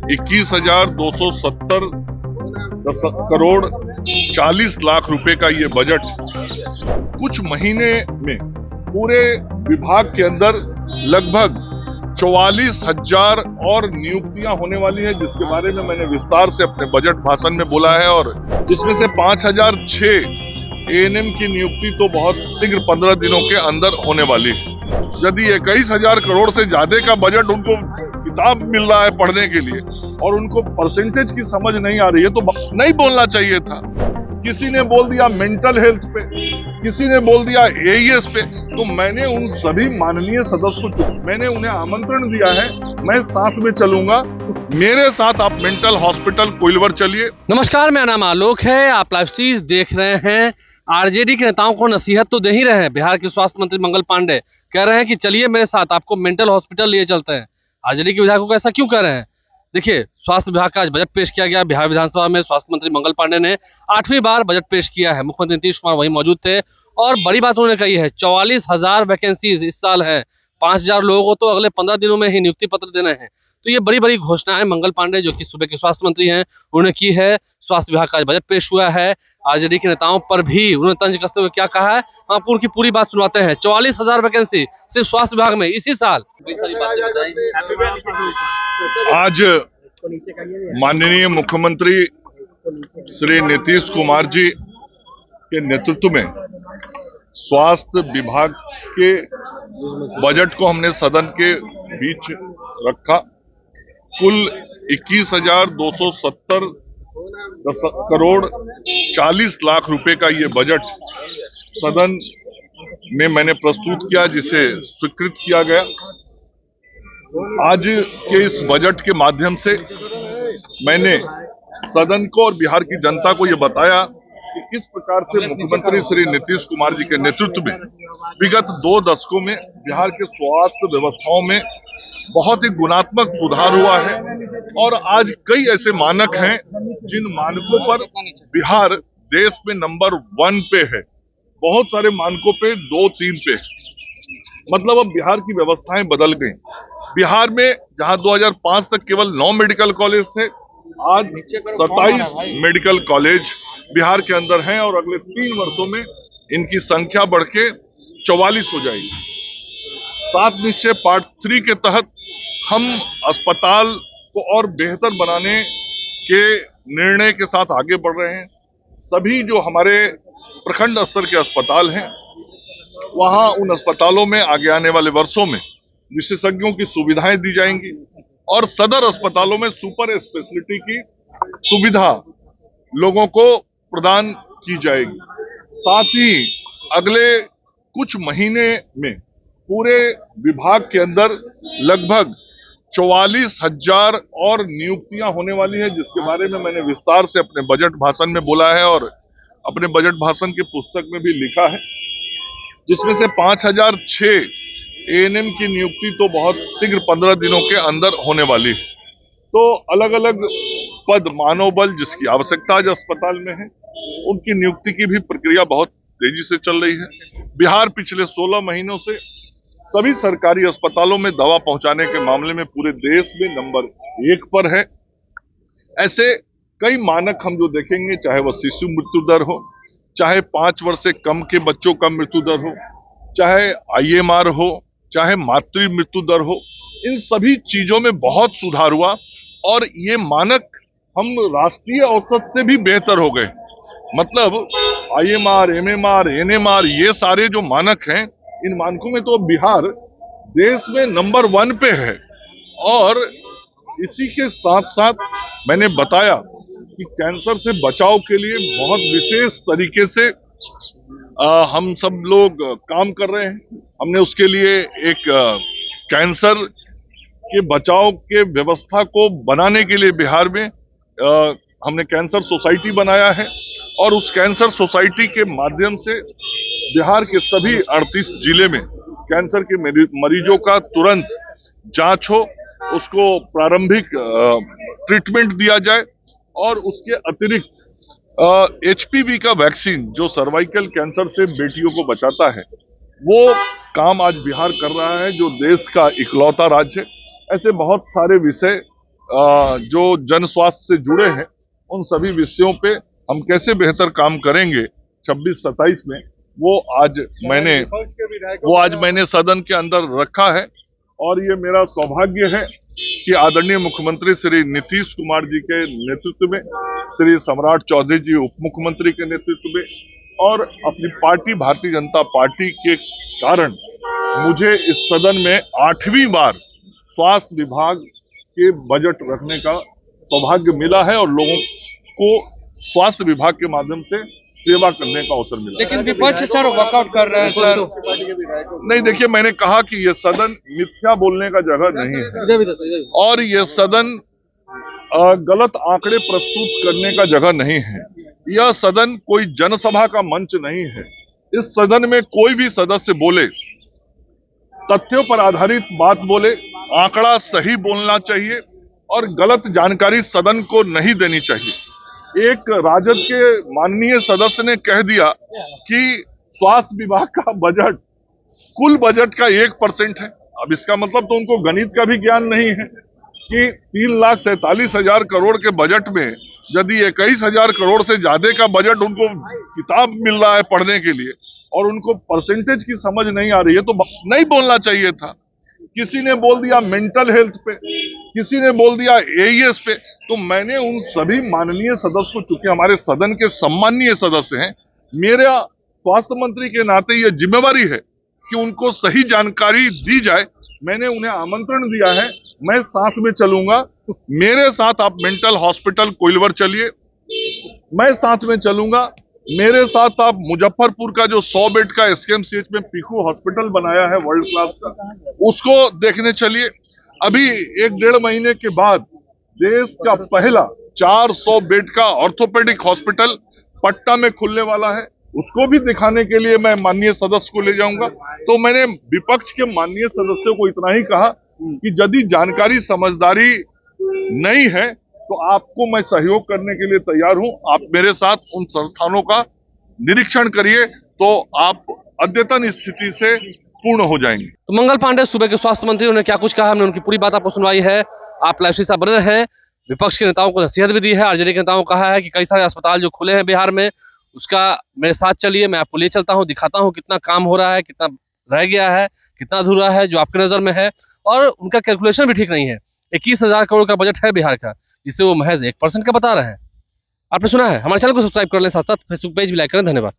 21,270 करोड़ 40 लाख रुपए का ये बजट कुछ महीने में पूरे विभाग के अंदर लगभग 44,000 और नियुक्तियां होने वाली है, जिसके बारे में मैंने विस्तार से अपने बजट भाषण में बोला है। और जिसमें से 5,006 एएनएम की नियुक्ति तो बहुत शीघ्र 15 दिनों के अंदर होने वाली है। यदि 21,000 करोड़ से ज्यादा का बजट उनको किताब मिल रहा है पढ़ने के लिए और उनको परसेंटेज की समझ नहीं आ रही है, तो नहीं बोलना चाहिए था। किसी ने बोल दिया मेंटल हेल्थ पे, किसी ने बोल दिया एईएस पे, तो मैंने उन सभी माननीय सदस्य को मैंने उन्हें आमंत्रण दिया है, मैं साथ में चलूंगा, मेरे साथ आप मेंटल हॉस्पिटल कोइलवर चलिए। नमस्कार, मेरा नाम आलोक है, आप लाइव चीज देख रहे हैं। आरजेडी के नेताओं को नसीहत तो दे ही रहे हैं। बिहार के स्वास्थ्य मंत्री मंगल पांडे कह रहे हैं कि चलिए मेरे साथ, आपको मेंटल हॉस्पिटल लिए चलते हैं। आरजेडी के विधायकों को ऐसा क्यों कह रहे हैं? देखिए, स्वास्थ्य विभाग का आज बजट पेश किया गया। बिहार विधानसभा में स्वास्थ्य मंत्री मंगल पांडे ने 8वीं बार बजट पेश किया है। मुख्यमंत्री नीतीश कुमार वहीं मौजूद थे और बड़ी बात उन्होंने कही है, 44,000 वैकेंसीज इस साल है। 5,000 लोगों को तो अगले 15 दिनों में ही नियुक्ति पत्र देने हैं। तो ये बड़ी बड़ी घोषणाएं मंगल पांडे, जो कि सूबे के स्वास्थ्य मंत्री हैं, उन्होंने की है। स्वास्थ्य विभाग का आज बजट पेश हुआ है। आरजेडी के नेताओं पर भी उन्होंने तंज कसते हुए क्या कहा है, हम आपको उनकी पूरी बात सुनाते हैं। 44,000 वैकेंसी सिर्फ स्वास्थ्य विभाग में इसी साल। आज माननीय मुख्यमंत्री श्री नीतीश कुमार जी के नेतृत्व में स्वास्थ्य विभाग के बजट को हमने सदन के बीच रखा। कुल 21,270 करोड़ 40 लाख रुपए का ये बजट सदन में मैंने प्रस्तुत किया, जिसे स्वीकृत किया गया। आज के इस बजट के माध्यम से मैंने सदन को और बिहार की जनता को ये बताया कि किस प्रकार से मुख्यमंत्री श्री नीतीश कुमार जी के नेतृत्व में विगत 2 दशकों में बिहार के स्वास्थ्य व्यवस्थाओं में बहुत ही गुणात्मक सुधार हुआ है। और आज कई ऐसे मानक हैं जिन मानकों पर बिहार देश में नंबर 1 पे है। बहुत सारे मानकों पे 2-3 पे है। मतलब अब बिहार की व्यवस्थाएं बदल गई। बिहार में जहां 2005 तक केवल 9 मेडिकल कॉलेज थे, आज 27 मेडिकल कॉलेज बिहार के अंदर हैं और अगले 3 वर्षों में इनकी संख्या बढ़ के 44 हो जाएगी। 7 निश्चय पार्ट 3 के तहत हम अस्पताल को और बेहतर बनाने के निर्णय के साथ आगे बढ़ रहे हैं। सभी जो हमारे प्रखंड स्तर के अस्पताल हैं, वहां उन अस्पतालों में आगे आने वाले वर्षों में विशेषज्ञों की सुविधाएं दी जाएंगी और सदर अस्पतालों में सुपर स्पेशलिटी की सुविधा लोगों को प्रदान की जाएगी। साथ ही अगले कुछ महीने में पूरे विभाग के अंदर लगभग 44,000 और नियुक्तियां होने वाली है, जिसके बारे में मैंने विस्तार से अपने बजट भाषण में बोला है और अपने बजट भाषण की पुस्तक में भी लिखा है। जिसमें से 5,006 एएनएम की नियुक्ति तो बहुत शीघ्र 15 दिनों के अंदर होने वाली है। तो अलग अलग पद, मानव बल जिसकी आवश्यकता आज अस्पताल में है, उनकी नियुक्ति की भी प्रक्रिया बहुत तेजी से चल रही है। बिहार पिछले 16 महीनों से सभी सरकारी अस्पतालों में दवा पहुंचाने के मामले में पूरे देश में नंबर 1 पर है। ऐसे कई मानक हम जो देखेंगे, चाहे वह शिशु मृत्यु दर हो, चाहे 5 वर्ष से कम के बच्चों का मृत्यु दर हो, चाहे आईएमआर हो, चाहे मातृ मृत्यु दर हो, इन सभी चीजों में बहुत सुधार हुआ और ये मानक हम राष्ट्रीय औसत से भी बेहतर हो गए। मतलब आईएमआर, एमएमआर, एनएमआर, ये सारे जो मानक हैं, इन मानकों में तो बिहार देश में नंबर 1 पे है। और इसी के साथ साथ मैंने बताया कि कैंसर से बचाव के लिए बहुत विशेष तरीके से हम सब लोग काम कर रहे हैं। हमने उसके लिए एक कैंसर के बचाव के व्यवस्था को बनाने के लिए बिहार में हमने कैंसर सोसाइटी बनाया है और उस कैंसर सोसाइटी के माध्यम से बिहार के सभी 38 जिले में कैंसर के मरीजों का तुरंत जांच हो, उसको प्रारंभिक ट्रीटमेंट दिया जाए और उसके अतिरिक्त एचपीवी का वैक्सीन जो सर्वाइकल कैंसर से बेटियों को बचाता है, वो काम आज बिहार कर रहा है, जो देश का इकलौता राज्य है। ऐसे बहुत सारे विषय जो जन स्वास्थ्य से जुड़े हैं उन सभी विषयों पे हम कैसे बेहतर काम करेंगे 26-27 में, वो आज मैंने सदन के अंदर रखा है। और ये मेरा सौभाग्य है कि आदरणीय मुख्यमंत्री श्री नीतीश कुमार जी के नेतृत्व में, श्री सम्राट चौधरी जी उप मुख्यमंत्री के नेतृत्व में और अपनी पार्टी भारतीय जनता पार्टी के कारण मुझे इस सदन में 8वीं बार स्वास्थ्य विभाग के बजट रखने का सौभाग्य मिला है और लोगों को स्वास्थ्य विभाग के माध्यम से सेवा करने का अवसर मिला। लेकिन विपक्ष सर वर्कआउट कर रहे हैं सर। नहीं, देखिए, मैंने कहा कि यह सदन मिथ्या बोलने का जगह नहीं है और यह सदन गलत आंकड़े प्रस्तुत करने का जगह नहीं है। यह सदन कोई जनसभा का मंच नहीं है। इस सदन में कोई भी सदस्य बोले, तथ्यों पर आधारित बात बोले, आंकड़ा सही बोलना चाहिए और गलत जानकारी सदन को नहीं देनी चाहिए। एक राजद के माननीय सदस्य ने कह दिया कि स्वास्थ्य विभाग का बजट कुल बजट का 1% है। अब इसका मतलब तो उनको गणित का भी ज्ञान नहीं है कि 3,47,000 करोड़ के बजट में यदि 21,000 करोड़ से ज्यादा का बजट उनको किताब मिल रहा है पढ़ने के लिए और उनको परसेंटेज की समझ नहीं आ रही है, तो नहीं बोलना चाहिए था। किसी ने बोल दिया मेंटल हेल्थ पे, किसी ने बोल दिया एईएस पे। तो मैंने उन सभी माननीय सदस्य को, चूंकि हमारे सदन के सम्माननीय सदस्य हैं, मेरा स्वास्थ्य मंत्री के नाते यह जिम्मेवारी है कि उनको सही जानकारी दी जाए। मैंने उन्हें आमंत्रण दिया है, मैं साथ में चलूंगा। मेरे साथ आप मेंटल हॉस्पिटल कोइलवर चलिए, मैं साथ में चलूंगा। मेरे साथ आप मुजफ्फरपुर का जो 100 बेड का एसकेएमसीएच में पीकू हॉस्पिटल बनाया है वर्ल्ड क्लास का, उसको देखने चलिए। अभी 1-1.5 महीने के बाद देश का पहला 400 बेड का ऑर्थोपेडिक हॉस्पिटल पटना में खुलने वाला है, उसको भी दिखाने के लिए मैं माननीय सदस्य को ले जाऊंगा। तो मैंने विपक्ष के माननीय सदस्यों को इतना ही कहा कि यदि जानकारी समझदारी नहीं है तो आपको मैं सहयोग करने के लिए तैयार हूं। आप मेरे साथ उन संस्थानों का निरीक्षण करिए तो आप अद्यतन स्थिति से पूर्ण हो जाएंगे। तो मंगल पांडे सूबे के स्वास्थ्य मंत्री, उन्होंने क्या कुछ कहा, हमने उनकी पूरी बात आपको सुनवाई है। आप लाइव से बने रहे हैं। विपक्ष के नेताओं को नसीहत भी दी है, आरजेडी के नेताओं को कहा है कि कई सारे अस्पताल जो खुले हैं बिहार में, उसका मेरे साथ चलिए, मैं आपको ले चलता हूं, दिखाता हूं कितना काम हो रहा है, कितना रह गया है, कितना अधूरा है जो आपकी नजर में है। और उनका कैलकुलेशन भी ठीक नहीं है। 21,000 करोड़ का बजट है बिहार का, जिसे वो महज 1% का बता रहे हैं। आपने सुना है। हमारे चैनल को सब्सक्राइब कर लें, साथ साथ फेसबुक पेज भी लाइक करें। धन्यवाद।